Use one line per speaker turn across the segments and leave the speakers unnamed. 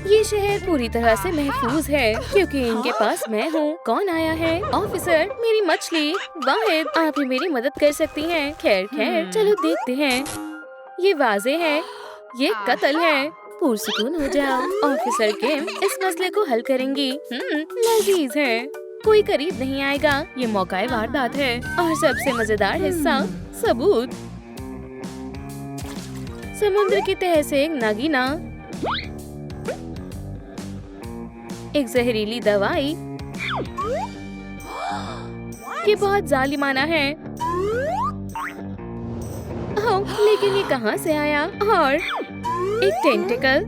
ये शहर पूरी तरह से महफूज है क्योंकि इनके पास मैं हूँ। कौन आया है? ऑफिसर, मेरी मछली। वाहिद, आप ही मेरी मदद कर सकती हैं। खैर खैर, चलो देखते हैं। ये वाज़े है, ये कत्ल है। पुरसुकून हो जाओ। ऑफिसर किम इस मसले को हल करेंगी। लजीज है। कोई करीब नहीं आएगा। ये मौका वारदात है और सबसे मजेदार हिस्सा सबूत। समुद्र की तह से एक नागिना, एक जहरीली दवाई। ये बहुत जालिमाना है। ओह, लेकिन ये कहाँ से आया? और एक टेंटिकल।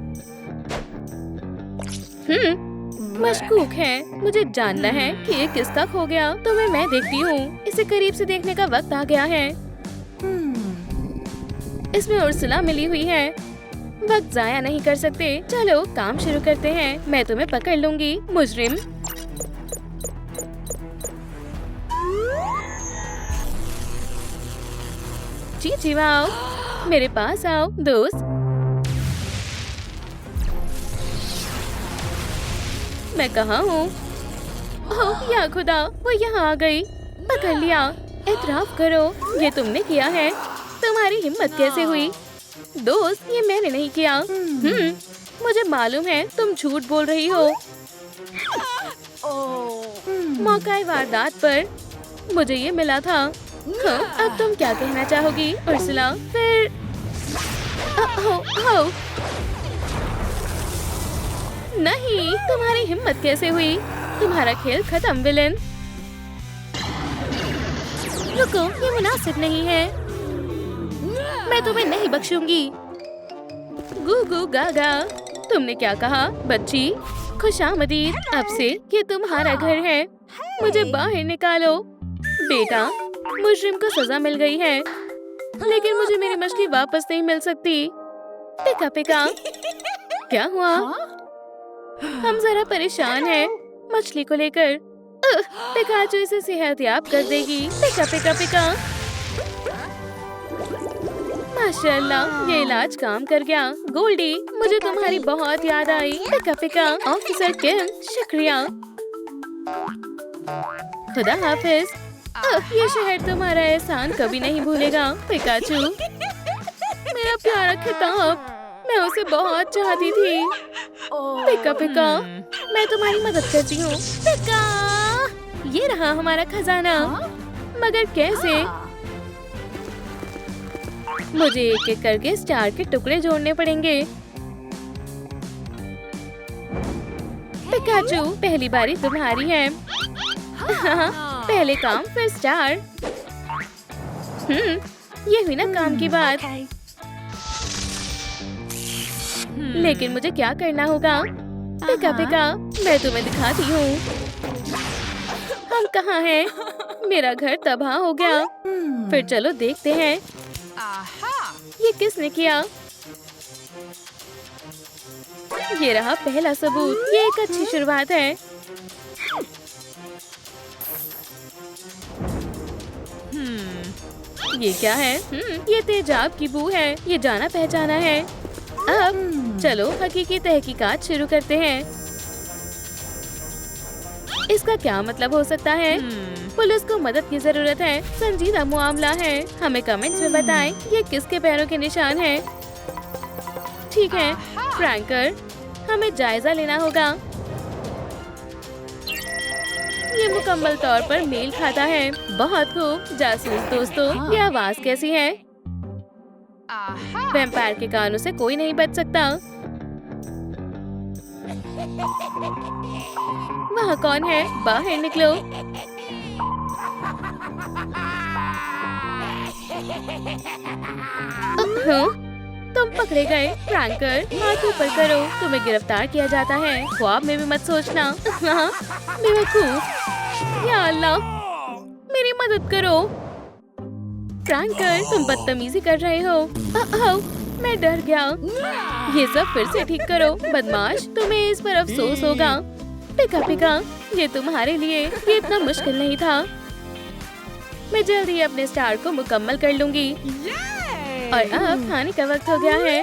मशकूक है। मुझे जानना है कि ये किसका खो गया। तो मैं देखती हूँ। इसे करीब से देखने का वक्त आ गया है। इसमें उर्सुला मिली हुई है। वक्त जाया नहीं कर सकते। चलो काम शुरू करते हैं। मैं तुम्हें पकड़ लूंगी, मुजरिम। जी आओ, मेरे पास आओ दोस्त। मैं कहाँ हूँ? ओह या खुदा, वो यहाँ आ गई। पकड़ लिया। एतराफ करो, ये तुमने किया है। तुम्हारी हिम्मत कैसे हुई? दोस्त, ये मैंने नहीं किया। मुझे मालूम है तुम झूठ बोल रही हो। मौका वारदात पर मुझे ये मिला था। अब तुम क्या कहना चाहोगी उर्सुला? फिर नहीं, तुम्हारी हिम्मत कैसे हुई? तुम्हारा खेल खत्म विलेन। रुको, ये मुनासिब नहीं है। मैं तुम्हें नहीं बख्शूंगी। गू गागा, तुमने क्या कहा बच्ची? खुशामदीद। अब से ये तुम्हारा घर है। मुझे बाहर निकालो। बेटा, मुजरिम को सजा मिल गई है, लेकिन मुझे मेरी मछली वापस नहीं मिल सकती। पिका पिका। क्या हुआ? हम जरा परेशान हैं मछली को लेकर। पिकाचू इसे सेहतयाब कर देगी। पिका पिका पिका। माशाल्लाह, ये इलाज काम कर गया। गोल्डी, मुझे तुम्हारी बहुत याद आई। पिका पिका। ऑफिसर किम, शुक्रिया। खुदा हाफिज। ये शहर तुम्हारा एहसान कभी नहीं भूलेगा पिकाचू। मेरा प्यारा खिताब, मैं उसे बहुत चाहती थी। पिका पिका, मैं तुम्हारी मदद करती हूँ। पिका, ये रहा हमारा खजाना। मगर कैसे? मुझे एक एक करके स्टार के टुकड़े जोड़ने पड़ेंगे। पिकाचू, पहली बारी तुम्हारी है। हाँ, पहले काम फिर स्टार। ये हुई ना काम की बात। लेकिन मुझे क्या करना होगा? पिका पिका, मैं तुम्हें दिखाती हूँ। हम कहाँ हैं? मेरा घर तबाह हो गया। फिर चलो देखते हैं। ये किसने किया? ये रहा पहला सबूत। ये एक अच्छी शुरुआत है। ये क्या है? ये तेजाब की बू है। ये जाना पहचाना है। अब चलो हकीकी तहकीकात शुरू करते हैं। इसका क्या मतलब हो सकता है? पुलिस को मदद की जरूरत है। संजीदा मामला है। हमें कमेंट्स में बताएं ये किसके पैरों के निशान हैं। ठीक है फ्रैंकर, हमें जायजा लेना होगा। ये मुकम्मल तौर पर मेल खाता है। बहुत खूब जासूस दोस्तों, ये आवाज कैसी है? वैम्पायर के कानों से कोई नहीं बच सकता। वहाँ कौन है? बाहर निकलो। तुम पकड़े गए फ्रैंकर। हाथ ऊपर करो, तुम्हें गिरफ्तार किया जाता है। ख्वाब में भी मत सोचना। बेवकूफ। या अल्लाह, मेरी मदद करो। फ्रैंकर, तुम बदतमीजी कर रहे हो। मैं डर गया। ये सब फिर से ठीक करो बदमाश, तुम्हें इस पर अफसोस होगा। पिका पिका, ये तुम्हारे लिए ये इतना मुश्किल नहीं था। मैं जल्द ही अपने स्टार को मुकम्मल कर लूंगी। और अब खाने का वक्त हो गया है।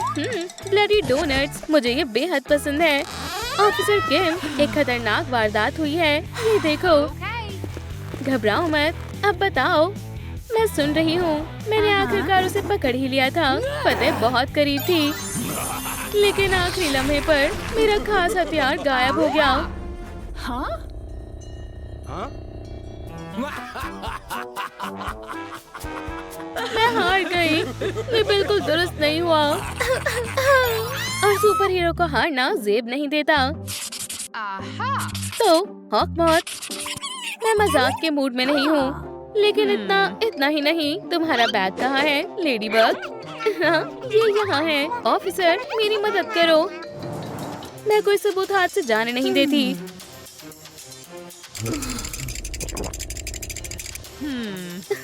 ब्लडी डोनट्स, मुझे ये बेहद पसंद है। ऑफिसर किम, एक खतरनाक वारदात हुई है, ये देखो। घबराओ मत, अब बताओ। मैं सुन रही हूँ। मैंने आखिरकार उसे पकड़ ही लिया था। फतेह बहुत करीब थी, लेकिन आखिरी लम्हे पर मेरा खास हथियार गायब हो गया। मैं हार गई। ये बिल्कुल दुरुस्त नहीं हुआ। और सुपर हीरो को हारना जेब नहीं देता। तो हॉकमॉथ, मैं मजाक के मूड में नहीं हूँ, लेकिन इतना ही नहीं। तुम्हारा बैग कहाँ है लेडीबग? हाँ, ये यहाँ है। ऑफिसर, मेरी मदद करो। मैं कोई सबूत हाथ से जाने नहीं देती।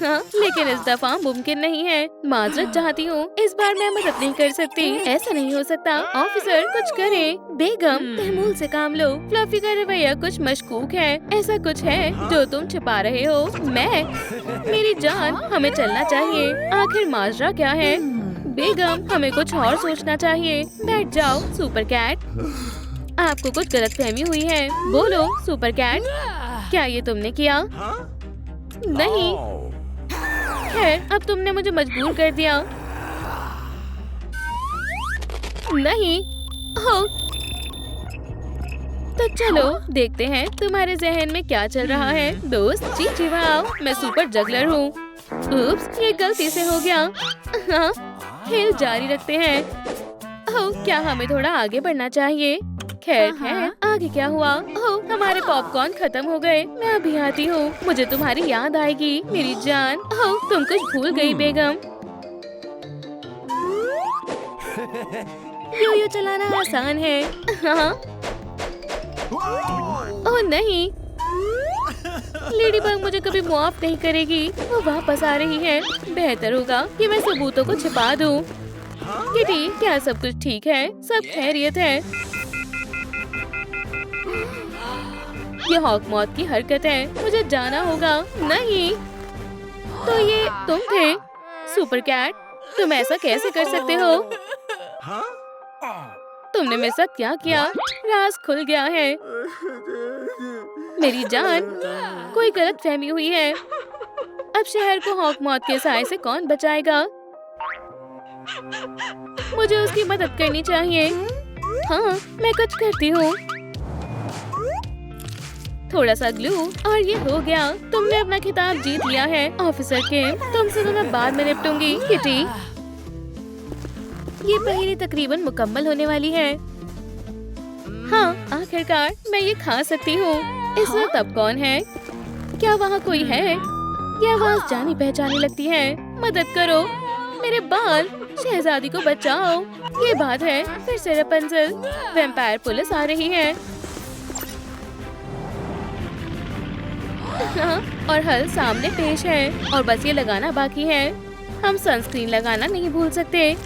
हाँ, लेकिन इस दफा मुमकिन नहीं है। माजरत चाहती हूँ, इस बार मैं मदद नहीं कर सकती। ऐसा नहीं हो सकता। ऑफिसर, कुछ करें। बेगम, तहमुल से काम लो। फ्लफी का रवैया कुछ मशकूक है। ऐसा कुछ है जो तुम छिपा रहे हो। मेरी जान, हमें चलना चाहिए। आखिर माजरा क्या है? बेगम, हमें कुछ और सोचना चाहिए। बैठ जाओ सुपर कैट। आपको कुछ गलतफहमी हुई है। बोलो सुपर कैट, क्या ये तुमने किया? नहीं। खैर, अब तुमने मुझे मजबूर कर दिया। नहीं। हो, तो चलो देखते हैं तुम्हारे जहन में क्या चल रहा है। दोस्त, जी वाह, मैं सुपर जगलर हूँ। उप्स, ये गलती से हो गया। हाँ, खेल जारी रखते हैं। ओह, क्या हमें थोड़ा आगे बढ़ना चाहिए? खैर है, आगे क्या हुआ? ओह, हमारे पॉपकॉर्न खत्म हो गए। मैं अभी आती हूँ। मुझे तुम्हारी याद आएगी मेरी जान। ओह, तुम कुछ भूल गई बेगम। यो चलाना आसान है। हाँ। ओह नहीं, लेडीबग मुझे कभी माफ नहीं करेगी। वो वापस आ रही है। बेहतर होगा कि मैं सबूतों को छिपा दूँ। किटी, क्या सब कुछ ठीक है? सब खैरियत है? ये हॉकमॉथ की हरकत है। मुझे जाना होगा। नहीं, तो ये तुम थे? सुपर कैट, तुम ऐसा कैसे कर सकते हो? तुमने मेरे साथ क्या किया? राज खुल गया है। मेरी जान, कोई गलतफहमी हुई है। अब शहर को हॉकमॉथ के साए से कौन बचाएगा? मुझे उसकी मदद करनी चाहिए। हाँ, मैं कुछ करती हूँ। थोड़ा सा ग्लू और ये हो गया। तुमने अपना खिताब जीत लिया है ऑफिसर किम। तुमसे तो मैं बाद में निपटूंगी किटी। ये पहेली तकरीबन मुकम्मल होने वाली है। हाँ, आखिरकार मैं ये खा सकती हूँ। इस वक्त अब कौन है? क्या वहाँ कोई है? ये आवाज जानी पहचानी लगती है। मदद करो, मेरे बाल। शहजादी को बचाओ। ये बात है, फिर से रपुंज़ल। वैम्पायर पुलिस आ रही है। हाँ, और हल सामने पेश है और बस ये लगाना बाकी है। हम सनस्क्रीन लगाना नहीं भूल सकते।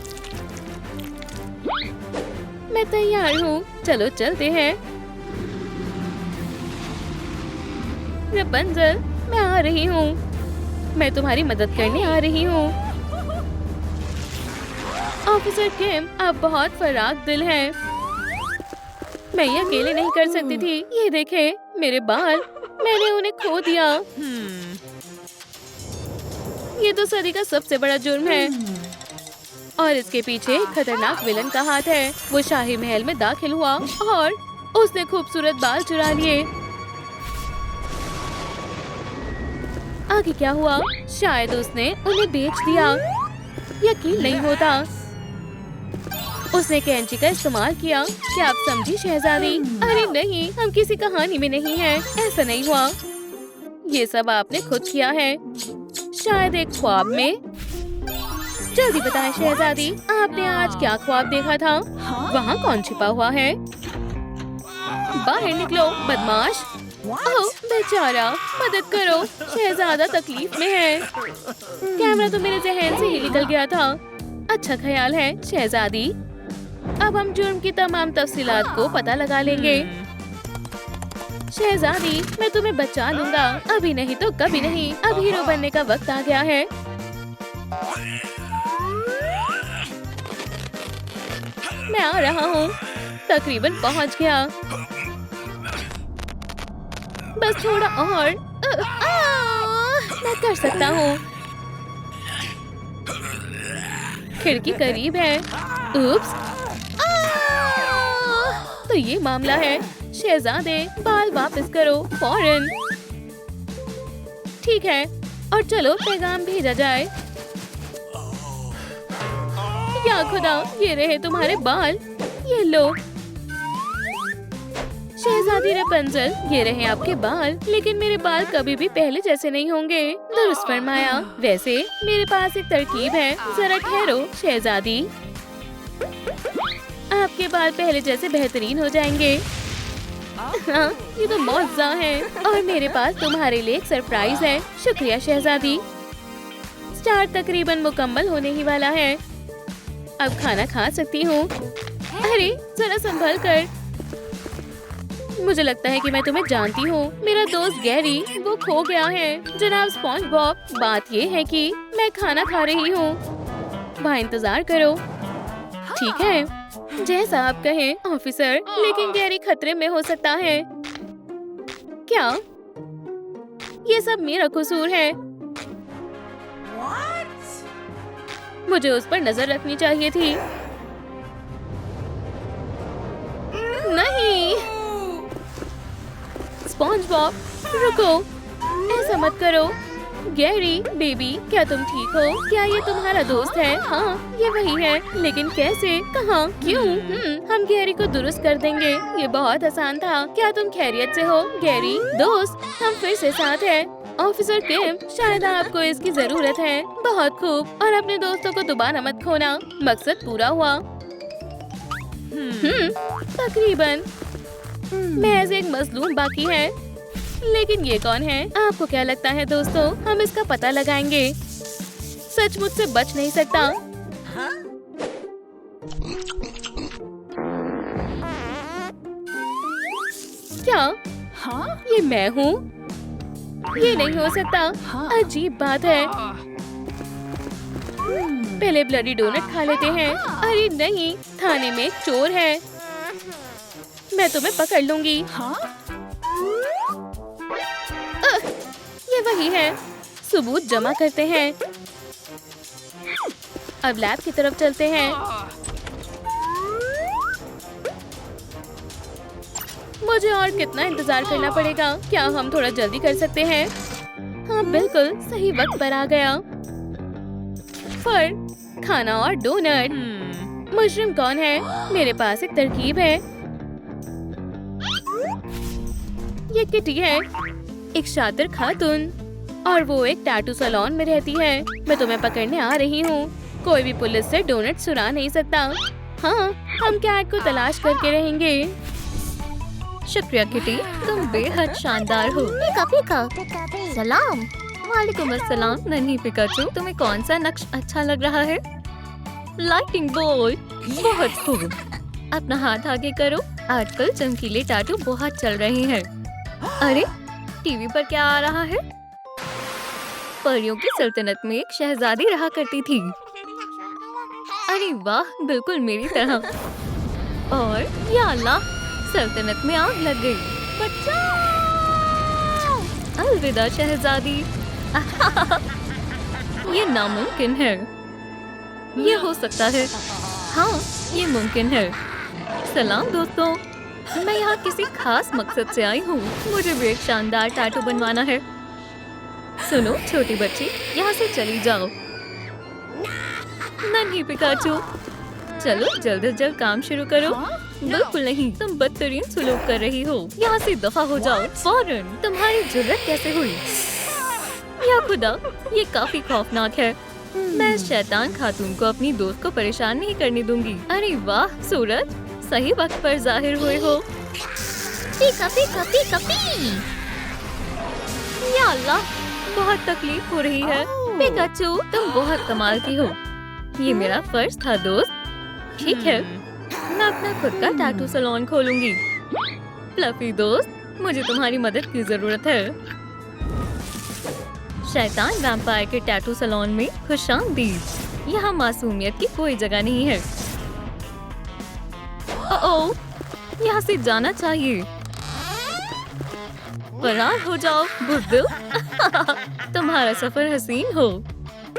मैं तैयार हूँ, चलो चलते हैं। रपुंज़ल, मैं आ रही हूँ। मैं तुम्हारी मदद करने आ रही हूँ। ऑफिसर किम, आप बहुत फराक दिल हैं। मैं ये अकेले नहीं कर सकती थी। ये देखें, मेरे बाल, मैंने उन्हें खो दिया। ये तो सदी का सबसे बड़ा जुर्म है। और इसके पीछे खतरनाक विलन का हाथ है। वो शाही महल में दाखिल हुआ और उसने खूबसूरत बाल चुरा लिए। आगे क्या हुआ? शायद उसने उन्हें बेच दिया। यकीन नहीं होता। उसने कैंची का इस्तेमाल किया। क्या आप समझी शहजादी? अरे नहीं, हम किसी कहानी में नहीं हैं। ऐसा नहीं हुआ। ये सब आपने खुद किया है, शायद एक ख्वाब में। जल्दी बताएं शहजादी, आपने आज क्या ख्वाब देखा था? वहाँ कौन छिपा हुआ है? बाहर निकलो बदमाश। ओह बेचारा, मदद करो, शहजादा तकलीफ में है। कैमरा तो मेरे जहन से ही निकल गया था। अच्छा ख्याल है शहजादी। अब हम जुर्म की तमाम तफसीलात को पता लगा लेंगे। शहजादी, मैं तुम्हें बचा लूंगा। अभी नहीं तो कभी नहीं। अब हीरो बनने का वक्त आ गया है। मैं आ रहा हूँ। तकरीबन पहुंच गया। बस थोड़ा और। मैं कर सकता हूँ। खिड़की करीब है। उप्स। तो ये मामला है। शहजादे, बाल वापस करो फौरन। ठीक है, और चलो पैगाम भेजा जाए। या खुदा, ये रहे तुम्हारे बाल। ये लो शहजादी रपुंज़ल, ये रहे आपके बाल। लेकिन मेरे बाल कभी भी पहले जैसे नहीं होंगे। दुरुस्त फरमाया। वैसे मेरे पास एक तरकीब है। जरा ठहरो शहजादी, आपके बाल पहले जैसे बेहतरीन हो जाएंगे। हाँ, ये तो मौज़ा है। और मेरे पास तुम्हारे लिए एक सरप्राइज है। शुक्रिया शहजादी। स्टार तकरीबन मुकम्मल होने ही वाला है। अब खाना खा सकती हूँ। अरे जरा संभल कर। मुझे लगता है कि मैं तुम्हें जानती हूँ। मेरा दोस्त गैरी, वो खो गया है। जनाब स्पॉन्ज बॉब, बात ये है कि मैं खाना खा रही हूँ। वहाँ इंतजार करो। ठीक है, जैसा आप कहें ऑफिसर। लेकिन गैरी खतरे में हो सकता है। क्या ये सब मेरा कसूर है? मुझे उस पर नजर रखनी चाहिए थी। नहीं स्पॉन्ज बॉब, रुको, ऐसा मत करो। गैरी बेबी, क्या तुम ठीक हो? क्या ये तुम्हारा दोस्त है? हाँ, ये वही है। लेकिन कैसे? कहाँ? क्यों? हम गैरी को दुरुस्त कर देंगे। ये बहुत आसान था। क्या तुम खैरियत से हो गैरी? दोस्त, हम फिर से साथ हैं। ऑफिसर किम, शायद आपको इसकी जरूरत है। बहुत खूब। और अपने दोस्तों को दोबारा मत खोना। मकसद पूरा हुआ। तकरीबन महज एक मजलूम बाकी है। लेकिन ये कौन है? आपको क्या लगता है दोस्तों? हम इसका पता लगाएंगे। सचमुच से बच नहीं सकता। क्या? हाँ? ये मैं हूँ? ये नहीं हो सकता। अजीब बात है। पहले ब्लडी डोनट खा लेते हैं। अरे नहीं, थाने में एक चोर है। मैं तुम्हें पकड़ लूंगी। ये वही है। सबूत जमा करते हैं। अब लैब की तरफ चलते हैं। मुझे और कितना इंतजार करना पड़ेगा? क्या हम थोड़ा जल्दी कर सकते हैं? हाँ बिल्कुल, सही वक्त पर आ गया। फर, खाना और डोनट। मशरूम कौन है? मेरे पास एक तरकीब है। ये किटी है, एक शातिर खातून, और वो एक टैटू सैलून में रहती है। मैं तुम्हें पकड़ने आ रही हूँ। कोई भी पुलिस से डोनट चुरा नहीं सकता। हाँ, हम कैट को तलाश करके रहेंगे। शुक्रिया किटी, तुम बेहद शानदार हो।
पिका पिका। सलाम।
वालेकुम अस्सलाम। नन्ही पिकाचू, तुम्हें कौन सा नक्श अच्छा लग रहा है? लाइटिंग बॉय, बहुत खूब। अपना हाथ आगे करो। आजकल चमकीले टैटू बहुत चल रहे हैं। अरे टीवी पर क्या आ रहा है? परियों की सल्तनत में एक शहजादी रहा करती थी। अरे वाह, बिल्कुल मेरी तरह। और या अल्लाह, सल्तनत में आग लग गई। बचाओ! अलविदा शहजादी। ये नामुमकिन है। ये हो सकता है। हाँ, ये मुमकिन है। सलाम दोस्तों, मैं यहाँ किसी खास मकसद से आई हूँ। मुझे भी एक शानदार टैटू बनवाना है। सुनो छोटी बच्ची, यहाँ से चली जाओ। नन्ही पिकाचू, चलो जल्द से जल्द काम शुरू करो। बिल्कुल नहीं, तुम बदतरीन सुलूक कर रही हो। यहाँ से दफा हो जाओ फौरन। तुम्हारी जुर्रत कैसे हुई? या खुदा, ये काफी खौफनाक है। मैं इस शैतान खातून को अपनी दोस्त को परेशान नहीं करने दूंगी। अरे वाह सूरज, सही वक्त पर जाहिर हुए हो।
पिका पिका पिका पी।
या अल्लाह, बहुत तकलीफ हो रही है। पिकाचू, तुम बहुत कमाल की हो। ये मेरा फर्ज था दोस्त। ठीक है, मैं अपना खुद का टैटू सैलून खोलूंगी। फ्लफी दोस्त, मुझे तुम्हारी मदद की जरूरत है। शैतान वैम्पायर के टैटू सैलून में खुशामदीद। यहाँ मासूमियत की कोई जगह नहीं है। ओह, यहाँ से जाना चाहिए। फरार हो जाओ बुज़दिल। तुम्हारा सफर हसीन हो।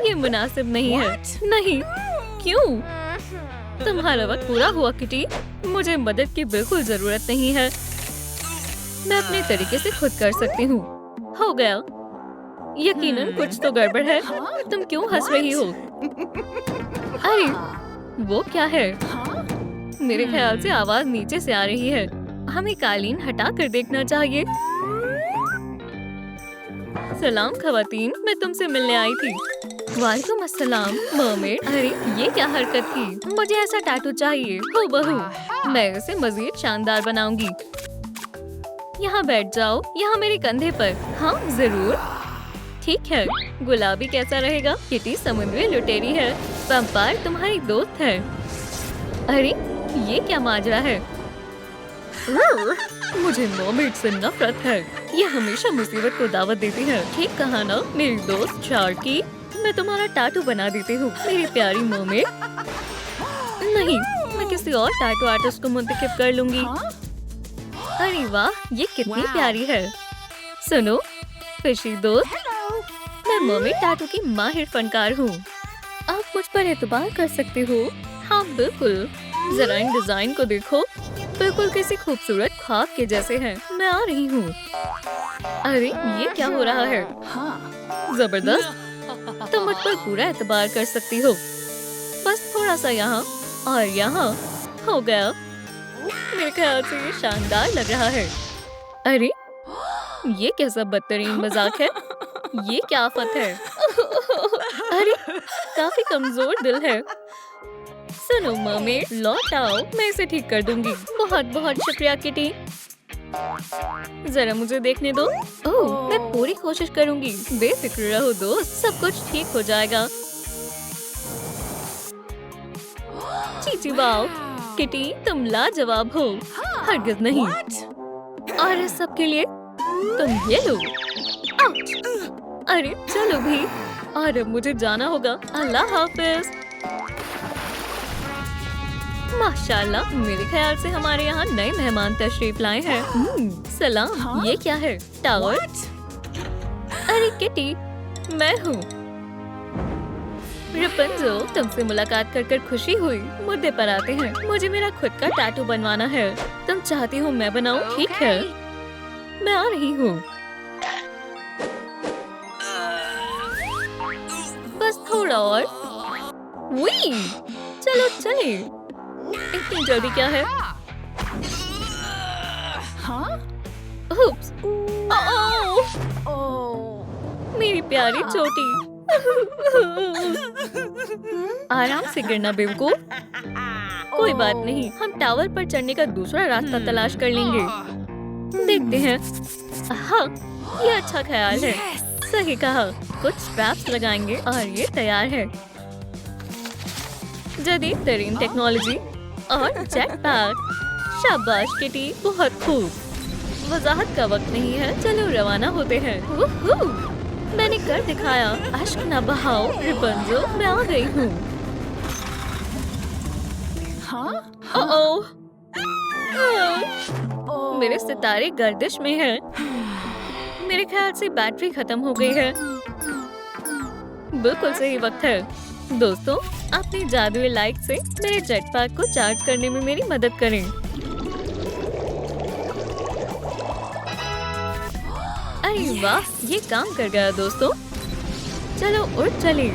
ये मुनासिब नहीं है। नहीं, क्यों? तुम्हारा वक्त पूरा हुआ किटी। मुझे मदद की बिल्कुल जरूरत नहीं है। मैं अपने तरीके से खुद कर सकती हूँ। हो गया। यकीनन कुछ तो गड़बड़ है। तुम क्यों हंस रही हो? अरे, वो क्या है? मेरे ख्याल से आवाज नीचे से आ रही है। हमें कालीन हटा कर देखना चाहिए। सलाम खवातीन, मैं तुमसे मिलने आई थी। वालेकुम अस्सलाम मरमेड। अरे, ये क्या हरकत थी? मुझे ऐसा टैटू चाहिए हूबहू। मैं इसे मजीद शानदार बनाऊंगी। यहाँ बैठ जाओ, यहाँ मेरे कंधे पर। हाँ जरूर। ठीक है। गुलाबी कैसा रहेगा? किटी समुद्री लुटेरी है। वैम्पायर तुम्हारी दोस्त है। अरे, ये क्या माजरा है? मुझे मरमेड से नफरत है। ये हमेशा मुसीबत को दावत देती है। ठीक कहा ना मेरी दोस्त शार्की। मैं तुम्हारा टैटू बना देती हूँ मेरी प्यारी मरमेड। नहीं, मैं किसी और टैटू आर्टिस्ट को मुंतखब कर लूंगी। अरे वाह, ये कितनी प्यारी है। सुनो फिशी दोस्त, मैं मरमेड टैटू की माहिर फनकार हूँ। आप मुझ पर एतबार कर सकते हो। हाँ बिल्कुल। जरा इन डिजाइन को देखो, बिल्कुल किसी खूबसूरत ख्वाब के जैसे हैं। मैं आ रही हूँ। अरे, ये क्या हो रहा है? जबरदस्त। तुम मुझ पर पूरा एतबार कर सकती हो। बस थोड़ा सा यहाँ और यहाँ। हो गया। मेरे ख्याल से ये शानदार लग रहा है। अरे, ये कैसा बदतरीन मजाक है? ये क्या आफत है? अरे, काफी कमजोर दिल है। सुनो मरमेड, लौट आओ, मैं इसे ठीक कर दूंगी। बहुत बहुत शुक्रिया किटी। जरा मुझे देखने दो। ओह, मैं पूरी कोशिश करूंगी। बेफिक्र रहो दोस्त, सब कुछ ठीक हो जाएगा। चीची वाओ, किटी तुम लाजवाब हो। हरगिज नहीं। और इस सब के लिए तुम ये लो। आउच! अरे चलो भी। और अब मुझे जाना होगा। अल्लाह हाफिज। माशाल्लाह, मेरे ख्याल से हमारे यहाँ नए मेहमान तशरीफ लाए हैं। सलाम। ये क्या है? टावर? अरे किटी, मैं हूँ। रपुंज़ल, तुमसे मुलाकात कर खुशी हुई। मुद्दे पर आते हैं। मुझे मेरा खुद का टैटू बनवाना है। तुम चाहती हो मैं बनाऊं? ठीक है, मैं आ रही हूँ। बस थोड़ा और। वी, चलो चले। इतनी जल्दी क्या है? उप्स। मेरी प्यारी चोटी। आराम से गिरना बेवकूफ। कोई बात नहीं, हम टावर पर चढ़ने का दूसरा रास्ता तलाश कर लेंगे। देखते हैं। हाँ, ये अच्छा ख्याल है। सही कहा। कुछ स्ट्रैप्स लगाएंगे और ये तैयार है। जदीद तरीन टेक्नोलॉजी और जेट पैक। शाबाश किटी, बहुत खूब। वजाहत का वक्त नहीं है, चलो रवाना होते हैं। मैंने कर दिखाया। अश्क न बहाओ रपुंज़ल, मैं आ गई हूँ। मेरे सितारे गर्दिश में हैं। मेरे ख्याल से बैटरी खत्म हो गई है। बिल्कुल सही वक्त है। दोस्तों, अपनी जादुई लाइट से मेरे जेट पैक को चार्ज करने में मेरी मदद करें। अरे वाह, ये काम कर गया दोस्तों। चलो उड़ चले।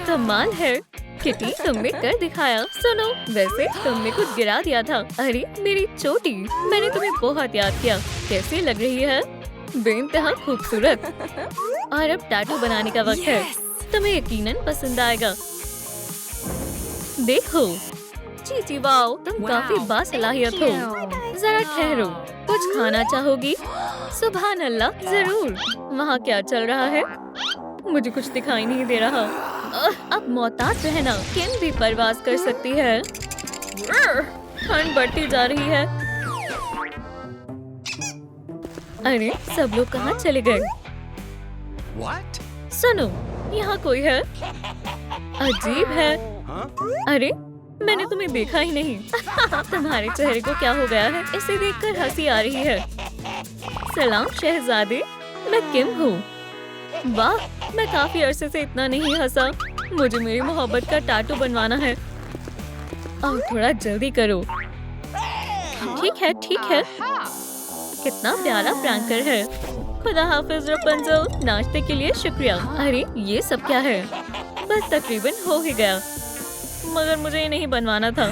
कमाल है किटी, तुमने कर दिखाया। सुनो, वैसे तुमने कुछ गिरा दिया था। अरे मेरी चोटी, मैंने तुम्हें बहुत याद किया। कैसी लग रही है? बेइंतहा खूबसूरत। और अब टैटू बनाने का वक्त है। तुम्हें यकीनन पसंद आएगा। देखो चीची, वाओ, तुम काफी बासलाहियत हो। जरा ठहरो, कुछ खाना चाहोगी? सुभान अल्लाह, जरूर। वहाँ क्या चल रहा है? मुझे कुछ दिखाई नहीं दे रहा। अब मोहतात रहना, किन भी परवाज कर सकती है। ठंड बढ़ती जा रही है। अरे सब लोग कहाँ चले गए? सुनो, यहाँ कोई है? अजीब है। अरे मैंने तुम्हें देखा ही नहीं। तुम्हारे चेहरे को क्या हो गया है? इसे देखकर हंसी आ रही है। सलाम शहजादे, मैं किम हूँ। वाह, मैं काफी अरसे से इतना नहीं हंसा। मुझे मेरी मोहब्बत का टैटू बनवाना है। और थोड़ा जल्दी करो। ठीक है, ठीक है। कितना प्यारा प्रैंकर है। खुदा हाफिज रपुंज़ल, नाश्ते के लिए शुक्रिया। अरे ये सब क्या है? बस तकरीबन हो ही गया, मगर मुझे ये नहीं बनवाना था।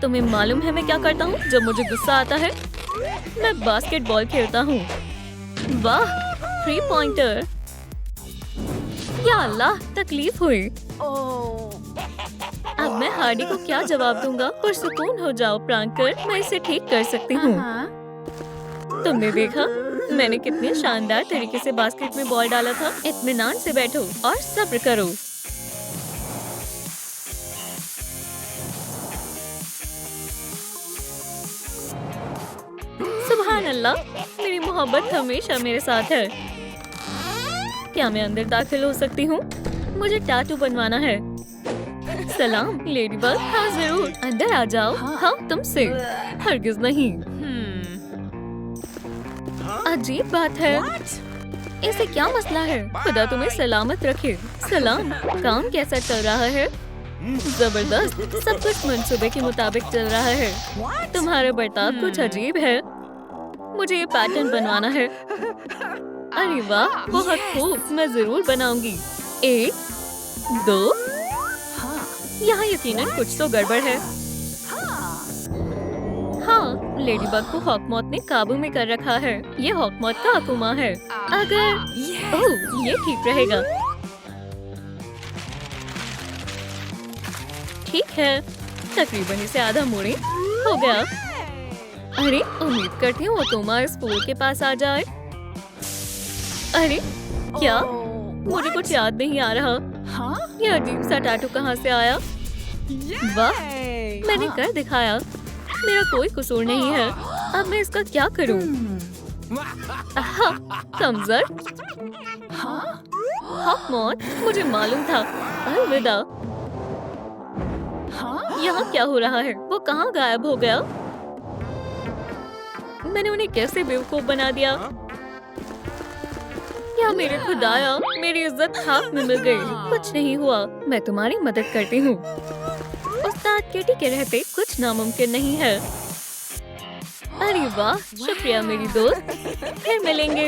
तुम्हें मालूम है मैं क्या करता हूँ जब मुझे गुस्सा आता है? मैं बास्केटबॉल खेलता हूँ। वाह, 3 पॉइंटर। या अल्लाह, तकलीफ हुई। अब मैं हार्डी को क्या जवाब दूंगा? पुरसुकून हो जाओ प्रैंकर, मैं इसे ठीक कर सकती हूँ। तुमने देखा मैंने कितने शानदार तरीके से बास्केट में बॉल डाला था। इत्मीनान से बैठो और सब्र करो। सुभान अल्लाह, मेरी मोहब्बत हमेशा मेरे साथ है। क्या मैं अंदर दाखिल हो सकती हूँ? मुझे टैटू बनवाना है। सलाम लेडीबग। हाँ जरूर, अंदर आ जाओ। हाँ तुमसे हरगिज नहीं। अजीब बात है, इसे क्या मसला है? खुदा तुम्हें सलामत रखे। सलाम, काम कैसा चल रहा है? जबरदस्त, सब कुछ मंसूबे के मुताबिक चल रहा है। तुम्हारा बर्ताव कुछ अजीब है। मुझे ये पैटर्न बनवाना है। अरे वाह, बहुत खूब, मैं जरूर बनाऊंगी। 1, 2। यहाँ यकीनन कुछ तो गड़बड़ है। हाँ, लेडीबग को हॉकमॉथ ने काबू में कर रखा है। ये हॉकमॉथ का अकुमा है। अगर ओह, ये ठीक रहेगा। ठीक है, तकरीबन इसे आधा मोड़े हो गया। अरे उम्मीद करती हूँ अकुमा इस फूल के पास आ जाए। अरे क्या? मुझे कुछ याद नहीं आ रहा। ये अजीब सा टैटू कहाँ से आया? वाह, मैंने कर दिखाया। मेरा कोई कसूर नहीं है। अब मैं इसका क्या करूं? कमजोर। हॉकमॉथ, मुझे मालूम था। अलविदा। यहाँ क्या हो रहा है? वो कहाँ गायब हो गया? मैंने उन्हें कैसे बेवकूफ बना दिया? या मेरे खुदाया, मेरी इज्जत खाक में मिल गई। कुछ नहीं हुआ, मैं तुम्हारी मदद करती हूँ। उस्ताद केटी के रहते कुछ नामुमकिन नहीं है। अरे वाह, शुक्रिया मेरी दोस्त, फिर मिलेंगे।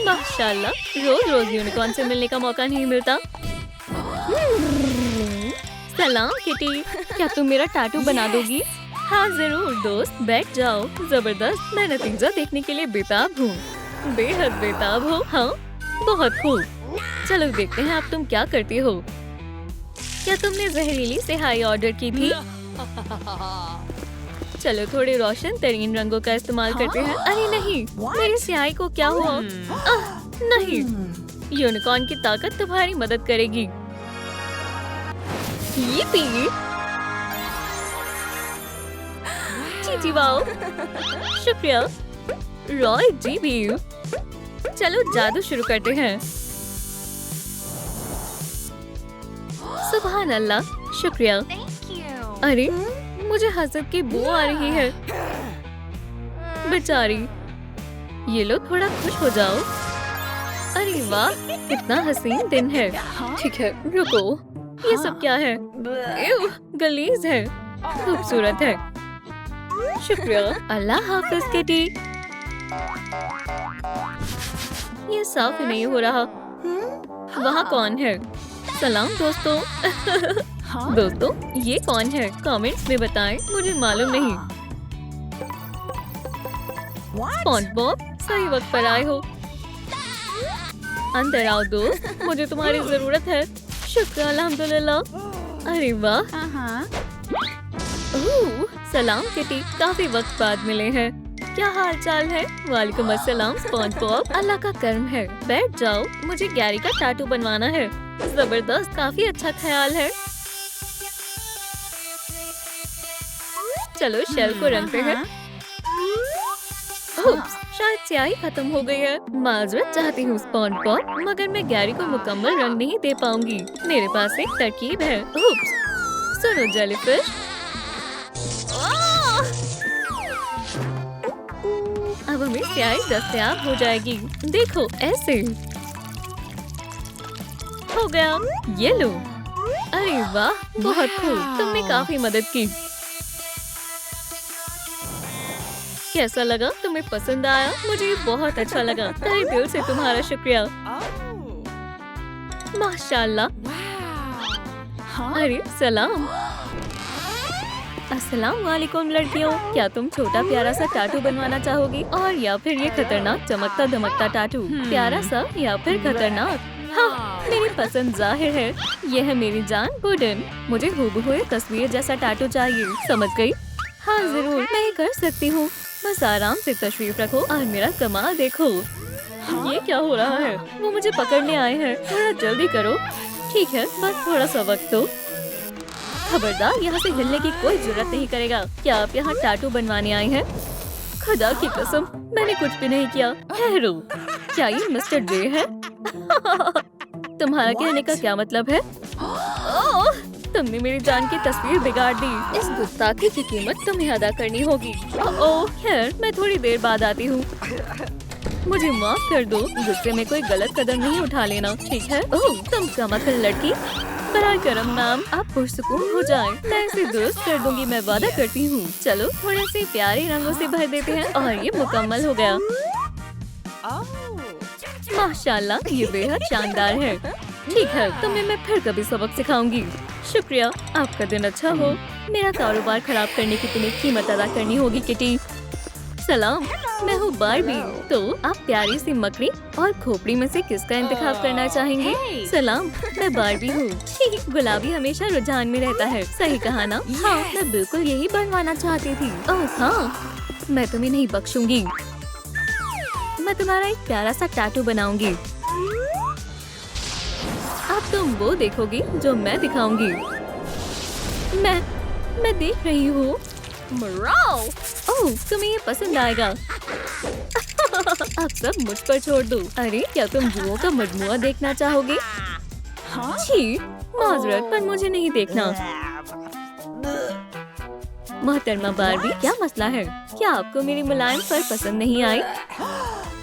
माशाल्लाह, रोज रोज यूनिकॉर्न से मिलने का मौका नहीं मिलता। सलाम किटी, क्या तुम मेरा टैटू बना दोगी? हाँ जरूर दोस्त, बैठ जाओ। जबरदस्त, मैं नतीजा देखने के लिए बेताब हूँ। बेहद बेताब हो? हाँ, बहुत खूब। चलो देखते हैं अब तुम क्या करती हो। क्या तुमने जहरीली सिहाई ऑर्डर की थी? चलो थोड़े रोशन तरीन रंगों का इस्तेमाल करते हैं। अरे नहीं, मेरी सिहाई को क्या हुआ? नहीं, यूनिकॉर्न की ताकत तुम्हारी मदद करेगी। यिप्पी! जी वाओ, शुक्रिया रॉय जी भी। चलो जादू शुरू करते हैं। सुभान अल्लाह, शुक्रिया। अरे मुझे हसद की बू आ रही है। बेचारी, ये लो थोड़ा खुश हो जाओ। अरे वाह, कितना हसीन दिन है। ठीक है, रुको, ये सब क्या है? एव, गलीज है, खूबसूरत है। शुक्रिया। अल्लाह हाफिज किटी। ये साफ ही नहीं हो रहा। वहाँ कौन है? सलाम दोस्तों। दोस्तों, ये कौन है? कमेंट्स में बताएं, मुझे मालूम नहीं। स्पॉन्जबॉब, सही वक्त पर आए हो। अंदर आओ दोस्त, मुझे तुम्हारी जरूरत है। शुक्र अल्हम्दुलिल्लाह। अरे वाह। ओह, सलाम किटी, काफी वक्त बाद मिले हैं। क्या हाल चाल है? वालेकुम अस्सलाम स्पॉन्जबॉब। अल्लाह का कर्म है, बैठ जाओ। मुझे गैरी का टैटू बनवाना है। जबरदस्त, काफी अच्छा ख्याल है। चलो शेल को रंगते हैं। शायद स्याही खत्म हो गई है। माजरत चाहती हूँ स्पॉन्ज बॉब, मगर मैं गैरी को मुकम्मल रंग नहीं दे पाऊंगी। मेरे पास एक तरकीब है। उप्स, सुनो जेलीफिश, अब हमें स्याही दस्तयाब हो जाएगी। देखो ऐसे हो गया। ये लो। अरे वाह, बहुत खूब, तुमने काफी मदद की। कैसा लगा? तुम्हें पसंद आया? मुझे बहुत अच्छा लगा। तहे दिल से तुम्हारा शुक्रिया। माशाल्लाह। अरे सलाम। अस्सलाम वालेकुम लड़कियों, क्या तुम छोटा प्यारा सा टाटू बनवाना चाहोगी? और या फिर ये खतरनाक चमकता धमकता टाटू? प्यारा सा या फिर खतरनाक? हाँ, मेरी पसंद जाहिर है। ये है मेरी जान बुडन। मुझे हूबहू एक तस्वीर जैसा टाटू चाहिए। समझ गई? हाँ जरूर, मैं ये कर सकती हूँ। बस आराम से तशरीफ रखो और मेरा कमाल देखो। ये क्या हो रहा है? वो मुझे पकड़ने आए हैं। थोड़ा जल्दी करो। ठीक है, बस थोड़ा सा वक्त दो। खबरदार, यहाँ से हिलने की कोई जरूरत नहीं करेगा। क्या आप यहाँ टाटू बनवाने आए हैं? खुदा की कसम, मैंने कुछ भी नहीं किया। ठहरो, क्या ये मिस्टर जे है? तुम्हारा कहने का क्या मतलब है? ओह, तुमने मेरी जान की तस्वीर बिगाड़ दी। इस गुस्ताखी की कीमत तुम्हें अदा करनी होगी। ओह, खैर मैं थोड़ी देर बाद आती हूँ। मुझे माफ कर दो, गुस्से में कोई गलत कदम नहीं उठा लेना, ठीक है? ओह, तुम कमअक्ल लड़की। बराए करम मैम, आप पुरसुकून हो जाएं। मैं इसे दुरुस्त कर दूंगी, मैं वादा करती हूँ। चलो थोड़े से प्यारे रंगों से भर देते हैं और ये मुकम्मल हो गया। माशाल्लाह, ये बेहद शानदार है। ठीक है, तुम्हें मैं फिर कभी सबक सिखाऊंगी। शुक्रिया, आपका दिन अच्छा हो। मेरा कारोबार खराब करने की तुम्हें कीमत अदा करनी होगी किटी। सलाम, मैं हूँ बारबी। तो आप प्यारी सी मकड़ी और खोपड़ी में से किसका इंतखाब करना चाहेंगे? सलाम, मैं बारबी हूँ। गुलाबी हमेशा रुझान में रहता है, सही कहा ना? हाँ, मैं बिल्कुल यही बनवाना चाहती थी। ओह हाँ, मैं तुम्हें नहीं बख्शूंगी। मैं तुम्हारा एक प्यारा सा टैटू बनाऊंगी। अब तुम वो देखोगी जो मैं दिखाऊंगी। मैं देख रही हूँ। ओह, तुम्हें ये पसंद आएगा। अब सब मुझ पर छोड़ दो। अरे, क्या तुम जुओं का मजमुआ देखना चाहोगे? छी, माजरत, पर मुझे नहीं देखना। मोहतरमा बारबी, क्या मसला है? क्या आपको मेरी मुलायम फर पसंद नहीं आई?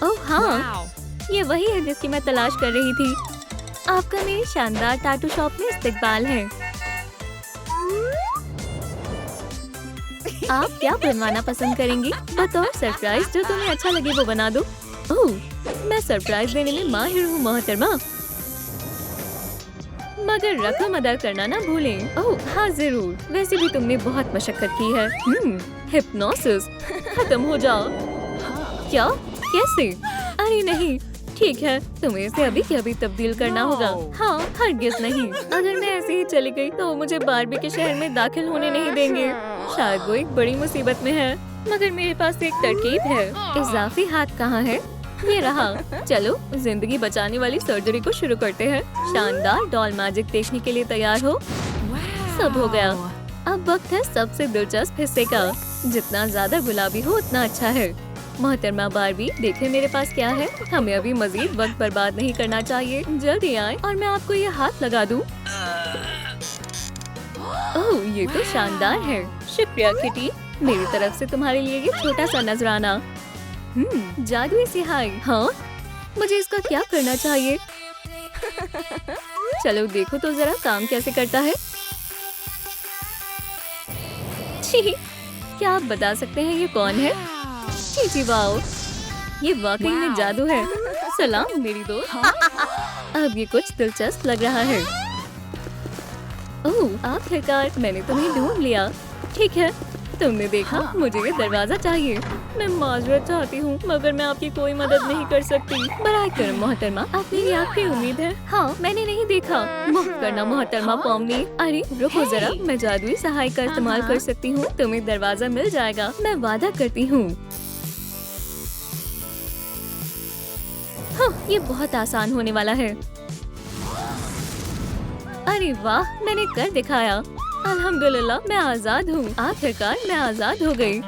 ओह हाँ, ये वही है जिसकी मैं तलाश कर रही थी। आपका मेरी शानदार टैटू शॉप में इस्तकबाल है। आप क्या बनवाना पसंद करेंगी? बतौर सरप्राइज जो तुम्हें अच्छा लगे वो बना दो। ओह, मैं सरप्राइज देने में माहिर हूँ मोहतरमा, मगर रकम अदा करना ना भूलें। ओह हाँ जरूर, वैसे भी तुमने बहुत मशक्कत की है। हिप्नोसिस, खत्म हो जाओ। क्या? कैसे? अरे नहीं, ठीक है, तुम्हें इसे अभी के अभी तब्दील करना होगा। हाँ, हरगिज़ नहीं। अगर मैं ऐसे ही चली गई तो वो मुझे बारबी के शहर में दाखिल होने नहीं देंगे। शायद वो एक बड़ी मुसीबत में है, मगर मेरे पास एक तरकीब है। इजाफी हाथ कहाँ है? ये रहा। चलो जिंदगी बचाने वाली सर्जरी को शुरू करते हैं। शानदार डॉल मैजिक देखने के लिए तैयार हो? सब हो गया। अब वक्त है सबसे दिलचस्प हिस्से का। जितना ज्यादा गुलाबी हो उतना अच्छा है। मोहतरमा बारबी, देखें मेरे पास क्या है। हमें अभी मजीद वक्त बर्बाद नहीं करना चाहिए। जल्दी आए और मैं आपको ये हाथ लगा दूं। ओह, ये तो शानदार है। शुक्रिया किटी, मेरी तरफ से तुम्हारे लिए ये छोटा सा नजराना। जादुई सिहाई। हाँ, मुझे इसका क्या करना चाहिए? चलो देखो तो जरा काम कैसे करता है। क्या आप बता सकते हैं ये कौन है? जी वाओ, ये वाकई में जादू है। सलाम मेरी दोस्त। अब ये कुछ दिलचस्प लग रहा है। ओह, आखिरकार मैंने तुम्हें ढूंढ लिया। ठीक है, तुमने देखा, मुझे ये दरवाजा चाहिए। मैं माजरत चाहती हूँ, मगर मैं आपकी कोई मदद नहीं कर सकती। बराए करम मोहतरमा, आप मेरी आखिरी उम्मीद है। हाँ, मैंने नहीं देखा। माफ करना मोहतरमा पॉमनी। अरे रुको जरा, मैं जादुई सहाय का इस्तेमाल कर सकती हूँ। तुम्हें दरवाजा मिल जाएगा, मैं वादा करती हूँ। हाँ, ये बहुत आसान होने वाला है। अरे वाह, मैंने कर दिखाया। अल्हम्दुलिल्लाह, मैं आजाद हूँ। आखिरकार मैं आजाद हो गई।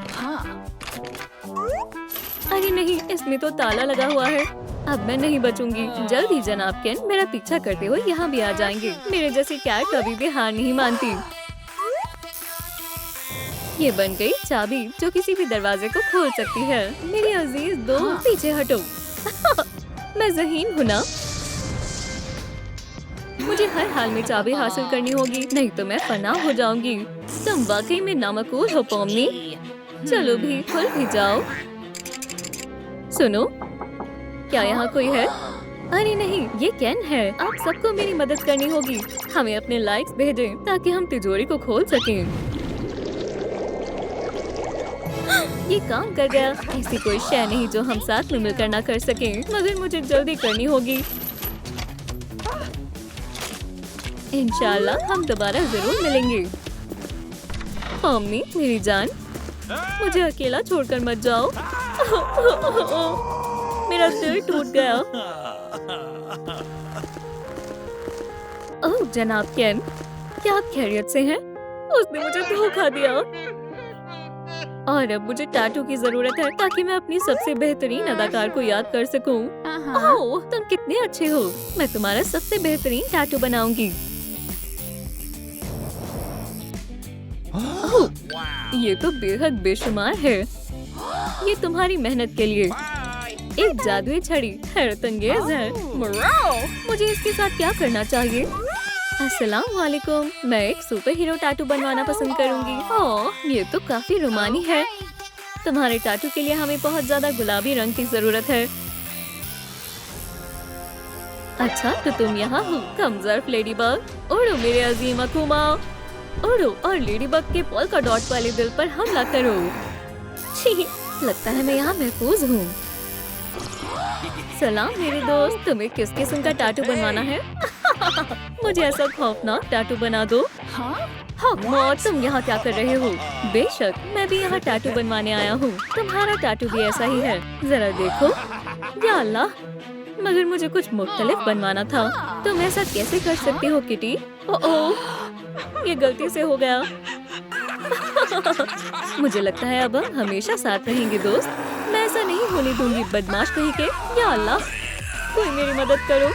अरे नहीं, इसमें तो ताला लगा हुआ है। अब मैं नहीं बचूंगी। जल्द ही जनाब केन मेरा पीछा करते हुए यहाँ भी आ जाएंगे। मेरे जैसी कैट कभी भी हार नहीं मानती। ये बन गई चाबी जो किसी भी दरवाजे को खोल सकती है। मेरी अजीज दोस्त, पीछे हटो। मैं ज़हीन हूँ ना। मुझे हर हाल में चाबी हासिल करनी होगी, नहीं तो मैं फना हो जाऊंगी। तुम वाकई में नामकूल हो पोमनी। चलो भी, खुल भी जाओ। सुनो, क्या यहाँ कोई है? अरे नहीं, ये केन है। आप सबको मेरी मदद करनी होगी। हमें अपने लाइक्स भेजें ताकि हम तिजोरी को खोल सकें। ये काम कर गया। ऐसी कोई शय नहीं जो हम साथ में मिलकर ना कर सकें, मगर मुझे जल्दी करनी होगी। इंशाल्लाह हम दोबारा जरूर मिलेंगे। मम्मी मेरी जान, मुझे अकेला छोड़कर मत जाओ। मेरा दिल टूट गया। ओह जनाब केन, क्या आप खैरियत से हैं? उसने मुझे धोखा दिया और अब मुझे टैटू की जरूरत है ताकि मैं अपनी सबसे बेहतरीन अदाकार को याद कर सकूं। ओह तुम कितने अच्छे हो। मैं तुम्हारा सबसे बेहतरीन टैटू बनाऊंगी। ओह, ये तो बेहद बेशुमार है। ये तुम्हारी मेहनत के लिए। एक जादुई छड़ी हैरत अंगेज है। मुझे इसके साथ क्या करना चाहिए? अस्सलाम वालेकुम। मैं एक सुपर हीरो टैटू बनवाना पसंद करूंगी। ओह, ये तो काफी रोमानी है। तुम्हारे टैटू के लिए हमें बहुत ज्यादा गुलाबी रंग की जरूरत है। अच्छा तो तुम यहाँ हो। कम ज़र्फ लेडीबग, उड़ो मेरे अजीम अकूमा, उड़ो और लेडीबग के पोल्का डॉट वाले दिल पर हमला करो। छी, लगता है मैं यहाँ महफूज हूँ। सलाम मेरे दोस्त, तुम्हें किस किस्म का टैटू बनवाना है? मुझे ऐसा खौफनाक टैटू बना दो। हाँ मौत, तुम यहाँ क्या कर रहे हो? बेशक मैं भी यहाँ टैटू बनवाने आया हूँ। तुम्हारा टैटू भी ऐसा ही है। जरा देखो। या अल्लाह, मगर मुझे कुछ मुख्तलिफ बनवाना था। तुम ऐसा कैसे कर सकती हो किटी? ओह, ये गलती से हो गया। मुझे लगता है अब हम हमेशा साथ रहेंगे दोस्त। मैं ऐसा नहीं होने दूंगी, बदमाश कहीं के। या अल्लाह, कोई मेरी मदद करो।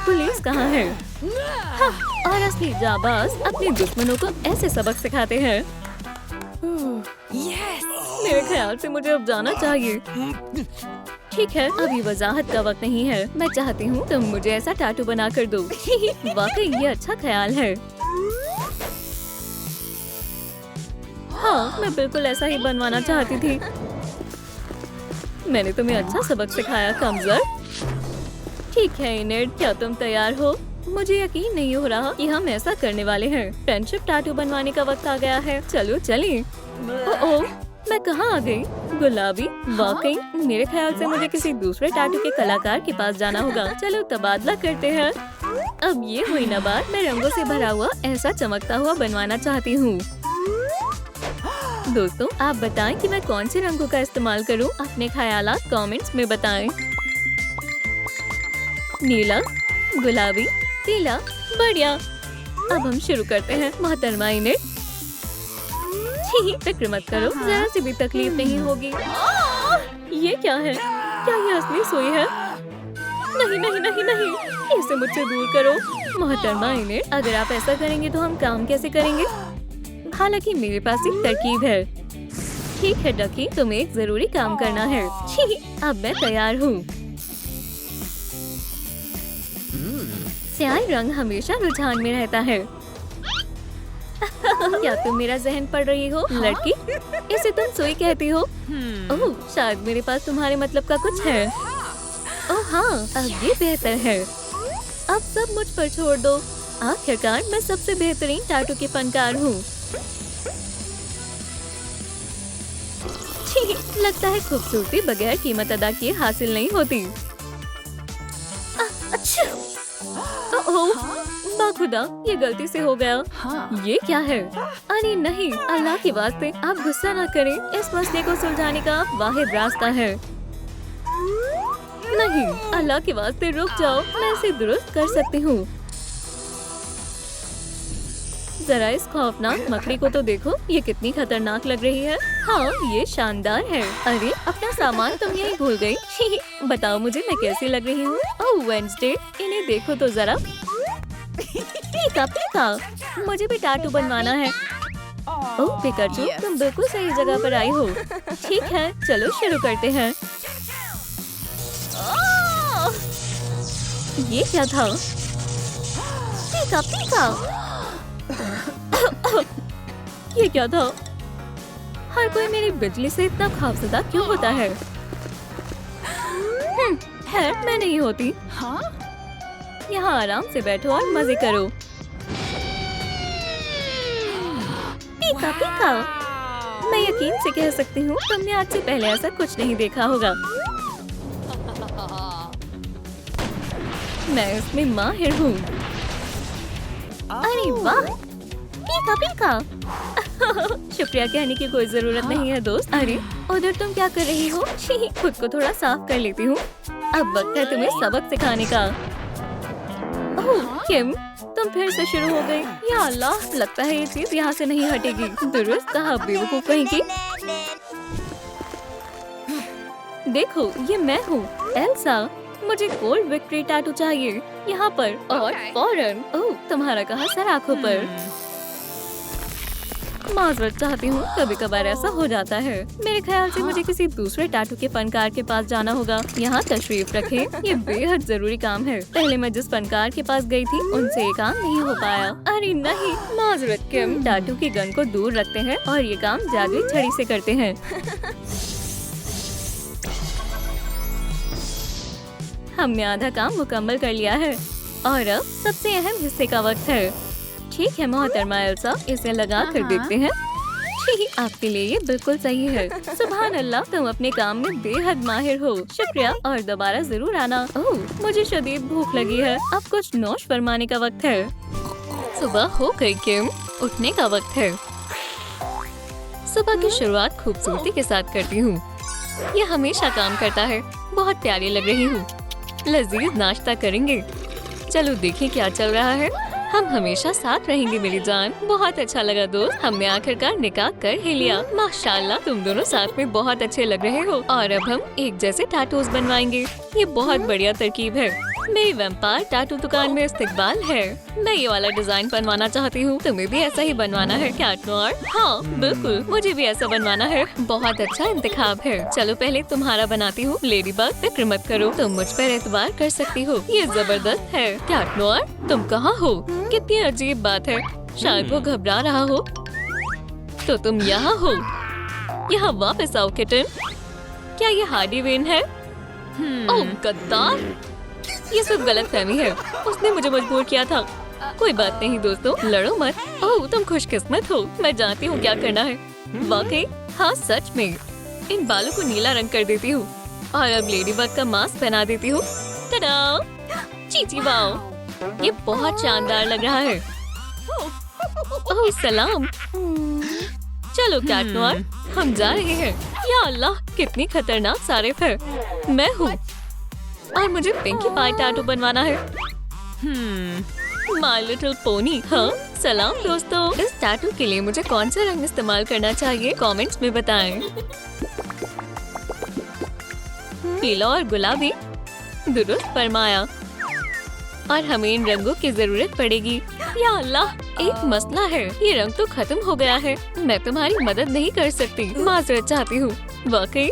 पुलिस कहाँ है? हाँ, और असली जाबाज अपने दुश्मनों को ऐसे सबक सिखाते हैं। मेरे ख्याल से मुझे अब जाना चाहिए। ठीक है, अभी वजाहत का वक्त नहीं है। मैं चाहती हूँ तुम मुझे ऐसा टैटू बना कर दो। वाकई ये अच्छा ख्याल है। हाँ, मैं बिल्कुल ऐसा ही बनवाना चाहती थी। मैंने तुम्हें अच्छा सबक सिखाया कमजोर। ठीक है इनेड, क्या तुम तैयार हो? मुझे यकीन नहीं हो रहा कि हम ऐसा करने वाले हैं। फ्रेंडशिप टैटू बनवाने का वक्त आ गया है। चलो चलें। ओह, मैं कहाँ आ गई? गुलाबी, वाकई मेरे ख्याल से मुझे किसी दूसरे टैटू के कलाकार के पास जाना होगा। चलो तबादला करते हैं। अब ये हुई ना बात, मैं रंगों से भरा हुआ ऐसा चमकता हुआ बनवाना चाहती हूँ। दोस्तों आप बताएं कि मैं कौन से रंगों का इस्तेमाल करूं? अपने ख्यालात कमेंट्स में बताएं। नीला, गुलाबी, पीला, बढ़िया। अब हम शुरू करते हैं। मोहतरमा इनेड, फिक्र मत करो, जरा सी भी तकलीफ नहीं होगी। ये क्या है? क्या ये असली सुई है? नहीं नहीं नहीं नहीं, इसे मुझसे दूर करो। मोहतरमा इनेड, अगर आप ऐसा करेंगे तो हम काम कैसे करेंगे? हालांकि मेरे पास एक तरकीब है। ठीक है डकी, तुम्हें एक जरूरी काम करना है। अब मैं तैयार हूँ। स्याही रंग हमेशा रुझान में रहता है। क्या तुम मेरा जहन पढ़ रही हो लड़की? इसे तुम सुई कहती हो? ओह, शायद मेरे पास तुम्हारे मतलब का कुछ है। ओह हाँ, अब ये बेहतर है। अब सब मुझ पर छोड़ दो। आखिरकार मैं सबसे बेहतरीन टैटू की फनकार हूँ। लगता है खूबसूरती बगैर कीमत अदा किए हासिल नहीं होती। अच्छा, ओह बाखुदा, ये गलती से हो गया। ये क्या है? अरे नहीं, अल्लाह के वास्ते आप गुस्सा ना करें। इस मसले को सुलझाने का वाहिद रास्ता है। नहीं, अल्लाह के वास्ते रुक जाओ, मैं इसे दुरुस्त कर सकती हूँ।
जरा इस खौफनाक मकड़ी को तो देखो, ये कितनी खतरनाक लग रही है। हाँ, ये शानदार है। अरे अपना सामान तुम यहीं भूल गई। बताओ मुझे मैं कैसी लग रही हूँ? ओह वेडनेसडे, इन्हें देखो तो जरा। पीका पीका, मुझे भी टैटू बनवाना है। ओह पिकाचू, तुम बिल्कुल सही जगह पर आई हो। ठीक है, चलो शुरू करते हैं। ये क्या था?
पीका पीका।
ये क्या था? हर कोई मेरी बिजली से इतना खौफजदा क्यों होता है? है, मैं नहीं होती। यहाँ आराम से बैठो और मजे करो।
पीका पीका।
मैं यकीन से कह सकती हूँ तुमने आज से पहले ऐसा कुछ नहीं देखा होगा। मैं इसमें माहिर हूँ।
अरे वाह, पीका पीका।
शुक्रिया कहने की कोई जरूरत नहीं है दोस्त। अरे उधर तुम क्या कर रही हो? खुद को थोड़ा साफ कर लेती हूँ। अब वक्त है तुम्हें सबक सिखाने का। ओह किम, तुम फिर से शुरू हो गई। या अल्लाह, लगता है ये चीज यहाँ से नहीं हटेगी। दुरुस्त कहा बेवकूफ कहीं की। देखो ये मैं हूँ, एल्सा। मुझे गोल्ड विक्ट्री टैटू चाहिए, यहाँ पर और फौरन। ओह तुम्हारा कहा सर आँखों पर। माजरत चाहती हूँ, कभी कभार ऐसा हो जाता है। मेरे ख्याल से मुझे किसी दूसरे टैटू के फनकार के पास जाना होगा। यहाँ तशरीफ रखें, ये बेहद जरूरी काम है। पहले मैं जिस फनकार के पास गई थी उनसे ये काम नहीं हो पाया। अरे नहीं, माजरत किम। टैटू की गन को दूर रखते हैं और ये काम जादुई छड़ी से करते हैं। हमने आधा काम मुकम्मल कर लिया है और अब सबसे अहम हिस्से का वक्त है। ठीक है मोहतरमा एल्सा, इसे लगा कर देखते हैं। आपके लिए ये बिल्कुल सही है। सुभान अल्लाह, तुम अपने काम में बेहद माहिर हो। शुक्रिया और दोबारा जरूर आना। ओह मुझे शदीद भूख लगी है। अब कुछ नोश फरमाने का वक्त है। सुबह हो गई किम, उठने का वक्त है। सुबह की शुरुआत खूबसूरती के साथ करती हूँ। यह हमेशा काम करता है। बहुत प्यारी लग रही हूँ। लजीज नाश्ता करेंगे। चलो देखें क्या चल रहा है। हम हमेशा साथ रहेंगे मेरी जान। बहुत अच्छा लगा दोस्त, हमने आखिरकार निकाह कर ही लिया। माशाल्लाह, तुम दोनों साथ में बहुत अच्छे लग रहे हो। और अब हम एक जैसे टैटूज बनवाएंगे। ये बहुत बढ़िया तरकीब है। मेरी वैम्पायर टैटू दुकान में इस्तकबाल है। मैं ये वाला डिजाइन बनवाना चाहती हूँ। तुम्हें भी ऐसा ही बनवाना है क्या नॉर? हाँ बिल्कुल, मुझे भी ऐसा बनवाना है। बहुत अच्छा इंतखाब है। चलो पहले तुम्हारा बनाती हूँ। लेडी बग, फिक्र मत करो, तुम मुझ पर एतबार कर सकती हो। ये जबरदस्त है। क्या नॉर, तुम कहाँ हो? कितनी अजीब बात है। शायद वो घबरा रहा हो। तो तुम यहाँ हो। यहाँ वापस आओ किटन। क्या ये हार्डी वेन है? ओह गद्दार, ये सब गलत फहमी है। उसने मुझे मजबूर किया था। कोई बात नहीं दोस्तों, लड़ो मत। ओह तुम खुशकिस्मत हो। मैं जानती हूँ क्या करना है। वाकई? हाँ सच में। इन बालों को नीला रंग कर देती हूँ और अब लेडी बग का मास्क पहना देती हूँ। टडा! चीची वाओ, ये बहुत शानदार लग रहा है। ओह सलाम। चलो कैट नॉर, हम जा रहे हैं। या अल्लाह, कितनी खतरनाक सारिफ है। मैं हूँ और मुझे पिंकी पाई टैटू बनवाना है। My little pony. हाँ सलाम दोस्तों। इस टैटू के लिए मुझे कौन सा रंग इस्तेमाल करना चाहिए कमेंट्स में बताएं। पीला और गुलाबी, दुरुस्त फरमाया। और हमें इन रंगों की जरूरत पड़ेगी। या अल्लाह, एक मसला है, ये रंग तो खत्म हो गया है। मैं तुम्हारी मदद नहीं कर सकती, माजरत चाहती हूँ। वाकई?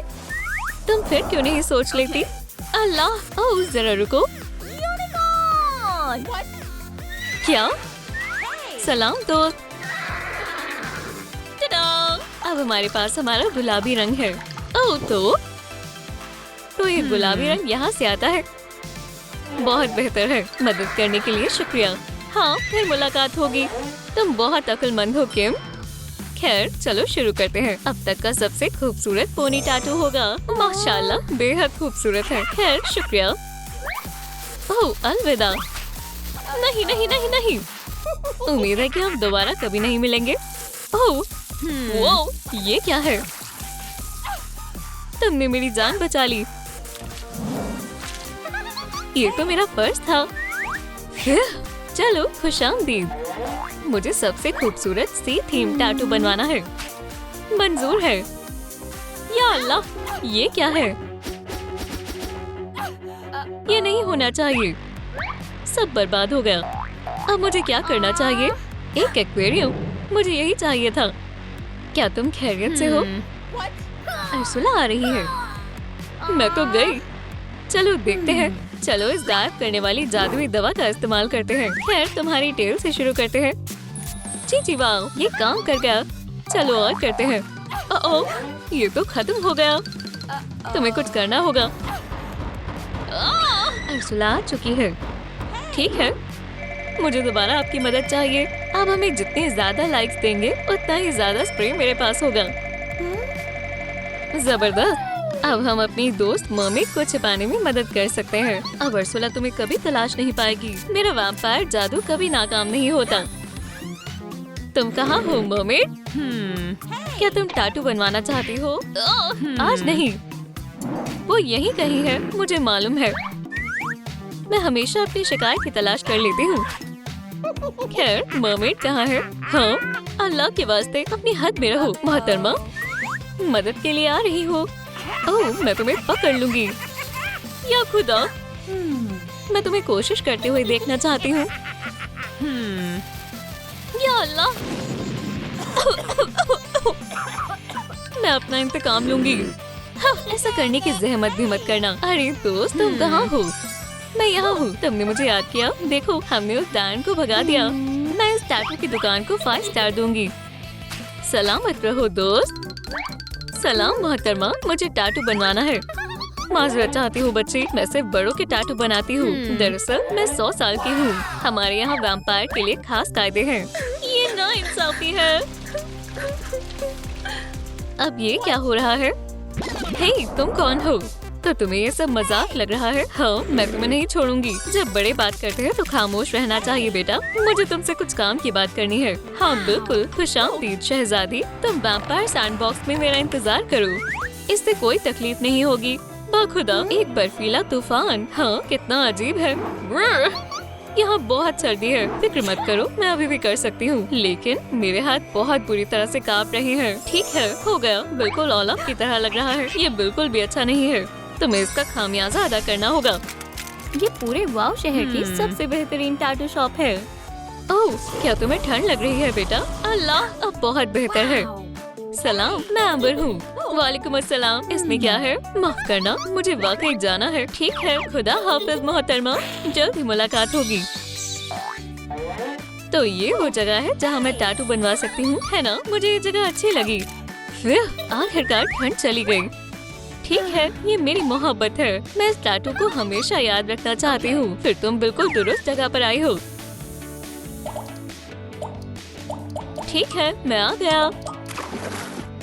तुम फिर क्यों नहीं सोच लेती? अल्लाह, ओह जरा रुको। क्या? सलाम दोस्त। अब हमारे पास हमारा गुलाबी रंग है। ओह तो ये गुलाबी रंग यहाँ से आता है। बहुत बेहतर है। मदद करने के लिए शुक्रिया। हाँ फिर मुलाकात होगी। तुम बहुत अक्लमंद हो किम। खैर चलो शुरू करते हैं। अब तक का सबसे खूबसूरत पोनी टैटू होगा। माशाल्लाह, बेहद खूबसूरत है। खैर शुक्रिया। ओह अलविदा। नहीं नहीं नहीं नहीं। उम्मीद है कि हम दोबारा कभी नहीं मिलेंगे। ओह वो ये क्या है? तुमने मेरी जान बचा ली। ये तो मेरा पर्स था। चलो खुशामदीद। मुझे सबसे खूबसूरत सी थीम टैटू बनवाना है। मंजूर है। या अल्लाह, ये क्या है? ये नहीं होना चाहिए। सब बर्बाद हो गया। अब मुझे क्या करना चाहिए? एक एक्वेरियम, मुझे यही चाहिए था। क्या तुम खैरियत से हो? अर्सुला आ रही है। मैं तो गई। चलो देखते हैं। चलो इस गायब करने वाली जादुई दवा का इस्तेमाल करते हैं। खैर, तुम्हारी टेल से शुरू करते हैं। जी वाह, ये काम कर गया। चलो और करते हैं। ओह, ये तो खत्म हो गया। तुम्हें कुछ करना होगा। अर्सुला आ चुकी है। ठीक है, मुझे दोबारा आपकी मदद चाहिए। अब हमें जितने ज्यादा लाइक्स देंगे उतना ही ज्यादा स्प्रे मेरे पास होगा। जबरदस्त। अब हम अपनी दोस्त मर्मेड को छिपाने में मदद कर सकते हैं। अब अर्सुला तुम्हें कभी तलाश नहीं पाएगी। मेरा वैम्पायर जादू कभी नाकाम नहीं होता। तुम कहाँ हो मर्मेड? क्या तुम टैटू बनवाना चाहती हो? आज नहीं, वो यहीं कहीं है, मुझे मालूम है। मैं हमेशा अपनी शिकायत की तलाश कर लेती हूँ। खैर, मर्मेड कहाँ है? हाँ, अल्लाह के वास्ते अपनी हद में रहो मोहतरमा। मदद के लिए आ रही हो? ओह, मैं तुम्हें पकड़ लूंगी। या खुदा, मैं तुम्हें कोशिश करते हुए देखना चाहती हूँ। या अल्लाह, मैं अपना इंतकाम लूंगी। हाँ, ऐसा करने की जहमत भी मत करना। अरे दोस्त, तुम कहाँ हो? मैं यहाँ हूँ। तुमने मुझे याद किया। देखो, हमने उस डैन को भगा दिया। मैं इस टैटू की दुकान को 5 स्टार दूंगी। सलामत रहो दोस्त। सलाम मोहतरमा, मुझे टैटू बनवाना है। माजरत चाहती हूँ बच्ची, मैं सिर्फ बड़ों के टैटू बनाती हूँ। दरअसल मैं 100 साल की हूँ। हमारे यहाँ वैम्पायर के लिए खास कायदे हैं। ये नाइंसाफी है। अब ये क्या हो रहा है? हे, तुम कौन हो? तो तुम्हें ये सब मजाक लग रहा है? हाँ, मैं तुम्हें नहीं छोड़ूंगी। जब बड़े बात करते हैं तो खामोश रहना चाहिए बेटा। मुझे तुमसे कुछ काम की बात करनी है। हाँ बिल्कुल, खुशामदीद शहजादी। तुम वैम्पायर सैंडबॉक्स में मेरा इंतजार करो। इससे कोई तकलीफ नहीं होगी। बाखुदा, एक बर्फीला तूफान। हाँ, कितना अजीब है। यहाँ बहुत सर्दी है। फिक्र मत करो, मैं अभी भी कर सकती हूँ। लेकिन मेरे हाथ बहुत बुरी तरह से कांप रहे हैं। ठीक है, हो गया। बिल्कुल ओलफ की तरह लग रहा है। ये बिल्कुल भी अच्छा नहीं है। तुम्हें इसका खामियाजा अदा करना होगा। ये पूरे वाव शहर की सबसे बेहतरीन टैटू शॉप है। ओह, क्या तुम्हें ठंड लग रही है बेटा? अल्लाह, अब बहुत बेहतर है। सलाम, मैं अम्बर हूँ। वालेकुम अस्सलाम। इसमें क्या है? माफ करना, मुझे वाकई जाना है। ठीक है, खुदा हाफिज मोहतरमा। जल्द ही मुलाकात होगी। तो ये वो जगह है जहाँ मैं टैटू बनवा सकती हूँ, है ना? मुझे ये जगह अच्छी लगी। आखिरकार ठंड चली गई। ठीक है, ये मेरी मोहब्बत है। मैं इस टैटू को हमेशा याद रखना चाहती हूँ। फिर तुम बिल्कुल दुरुस्त जगह पर आई हो। ठीक है, मैं आ गया।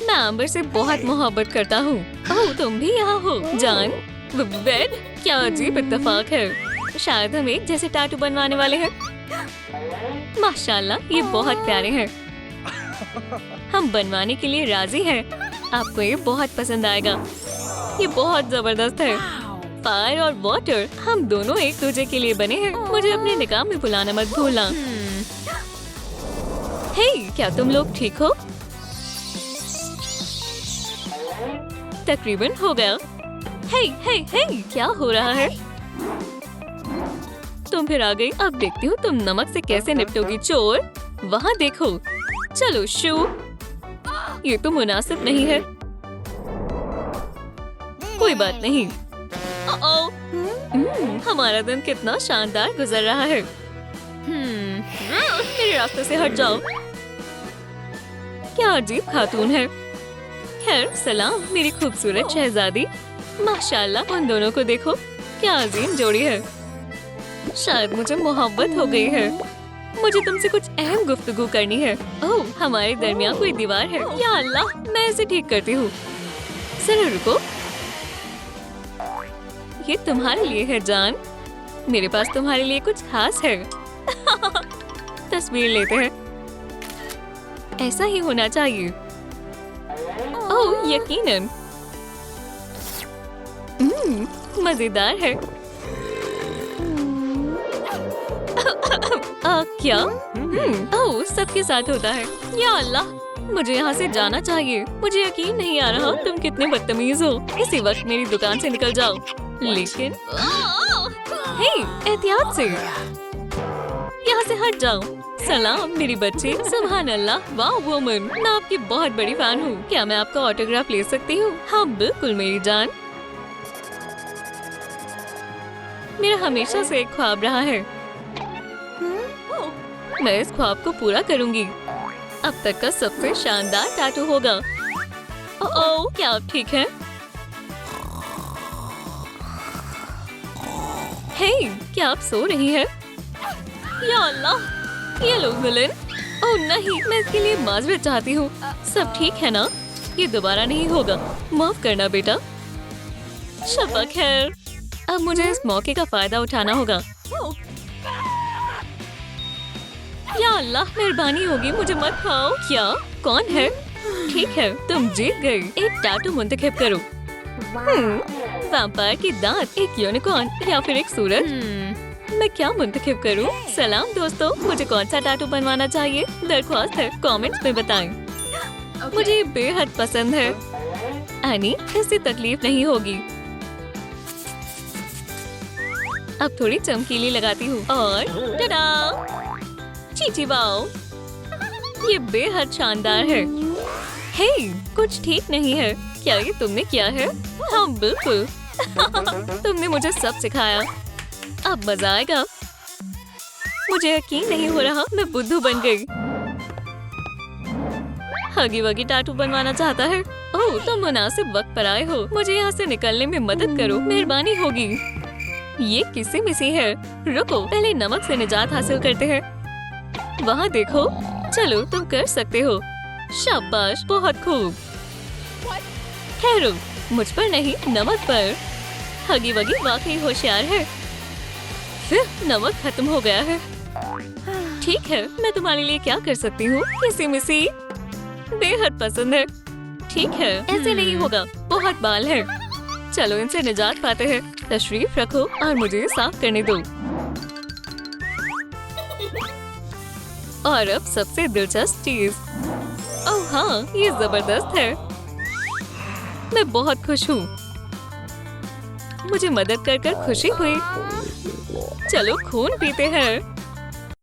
मैं अम्बर से बहुत मोहब्बत करता हूँ। ओह, तुम भी यहाँ हो जान। वेड, क्या अजीब इत्तेफाक है। शायद हम एक जैसे टैटू बनवाने वाले हैं। माशाल्लाह, ये बहुत प्यारे हैं। हम बनवाने के लिए राजी हैं। आपको ये बहुत पसंद आएगा। ये बहुत जबरदस्त है। फायर और वाटर, हम दोनों एक दूसरे के लिए बने हैं। मुझे अपने निकाह में बुलाना मत भूलना। हे, क्या तुम लोग ठीक हो? तकरीबन हो गया। हे, हे, हे, क्या हो रहा है? तुम फिर आ गई। अब देखती हूँ तुम नमक से कैसे निपटोगी चोर। वहाँ देखो। चलो शू। ये तो मुनासिब नहीं है। कोई बात नहीं। हमारा दिन कितना शानदार गुजर रहा है। मेरे रास्ते से हट जाओ। क्या अजीब खातून है। खैर, सलाम मेरी खूबसूरत शहजादी। माशाल्लाह, उन दोनों को देखो, क्या अजीम जोड़ी है। शायद मुझे मोहब्बत हो गई है। मुझे तुमसे कुछ अहम गुफ्तगू करनी है। ओह, हमारे दरमियान कोई दीवार है। या अल्लाह, मैं इसे ठीक करती हूँ। जरा रुको। ये तुम्हारे लिए है जान। मेरे पास तुम्हारे लिए कुछ खास है। तस्वीर लेते हैं। ऐसा ही होना चाहिए। ओह, यकीनन। मजेदार है। क्या? ओह, सबके साथ होता है। या अल्लाह, मुझे यहाँ से जाना चाहिए। मुझे यकीन नहीं आ रहा तुम कितने बदतमीज हो। इसी वक्त मेरी दुकान से निकल जाओ। लेकिन हे, एहतियात से, यहाँ से हट जाओ। सलाम मेरी बच्ची। सुभान अल्लाह, वाह वुमन, मैं आपकी बहुत बड़ी फैन हूँ। क्या मैं आपका ऑटोग्राफ ले सकती हूँ? हाँ बिल्कुल मेरी जान। मेरा हमेशा से एक ख्वाब रहा है। मैं इस ख्वाब को पूरा करूंगी। अब तक का सबसे शानदार टैटू होगा। ओह, क्या आप ठीक हैं? हे, क्या आप सो रही हैं? या अल्लाह, ये लो विलेन। ओह नहीं, मैं इसके लिए माजरत चाहती हूँ। सब ठीक है ना? ये दोबारा नहीं होगा। माफ करना बेटा। शब्बा खैर, अब मुझे इस मौके का फायदा उठाना होगा। या अल्लाह, मेहरबानी होगी, मुझे मत खाओ। क्या? कौन है? ठीक है, तुम जीत गई। एक टैटू मुंतखब करो। वैम्पायर की दांत, एक यूनिकॉर्न या फिर एक सूरज? मैं क्या मुंतखब करूं? सलाम दोस्तों, मुझे कौन सा टैटू बनवाना चाहिए? दरख्वास्त है, कमेंट्स में बताएं। मुझे ये बेहद पसंद है। एनी, इससे तकलीफ नहीं होगी। अब थोड़ी चमकीली लगाती हूँ और टडा, चीची वाओ, ये बेहद शानदार है। हे, कुछ ठीक नहीं है। क्या ये तुमने किया है? हाँ बिल्कुल। तुमने मुझे सब सिखाया। अब मजा आएगा। मुझे यकीन नहीं हो रहा, मैं बुद्धू बन गई। हगी वगी टैटू बनवाना चाहता है। ओह, तुम मुनासिब वक्त पर आए हो। मुझे यहाँ से निकलने में मदद करो, मेहरबानी होगी। ये किसी मिसी है। रुको, पहले नमक से निजात हासिल करते हैं। वहाँ देखो, चलो तुम कर सकते हो। शाबाश, बहुत खूब। ठहरो, मुझ पर नहीं, नमक पर। हगी वगी वाकई होशियार है। फिर नमक खत्म हो गया है। ठीक है, मैं तुम्हारे लिए क्या कर सकती हूँ? किसी मिसी बेहद पसंद है। ठीक है, ऐसे नहीं होगा, बहुत बाल है। चलो इनसे निजात पाते हैं। तशरीफ रखो और मुझे साफ करने दो। और अब सबसे दिलचस्प चीज। ओह हाँ, ये जबरदस्त है। मैं बहुत खुश हूँ। मुझे मदद कर खुशी हुई। चलो खून पीते हैं।